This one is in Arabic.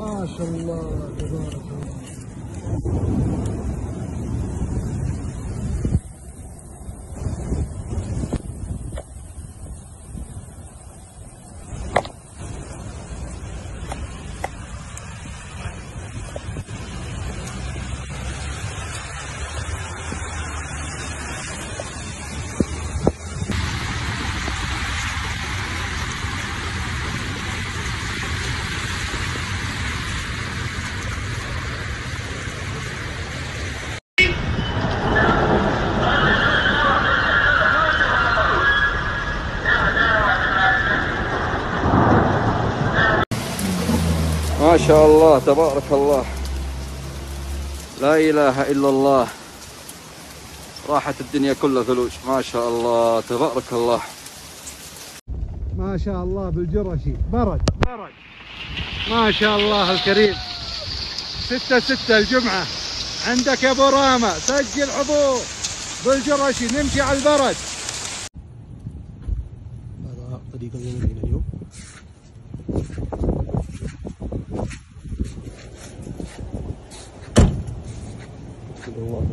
ما شاء الله تبارك الله. ما شاء الله تبارك الله، لا إله إلا الله، راحت الدنيا كلها ثلوج. ما شاء الله تبارك الله. ما شاء الله بالجرشي برد ما شاء الله الكريم. 6/6 الجمعة عندك يا ابو راما، سجل حضور بالجرشي، نمشي على البرد. هذا طريق اليوم اليوم. الله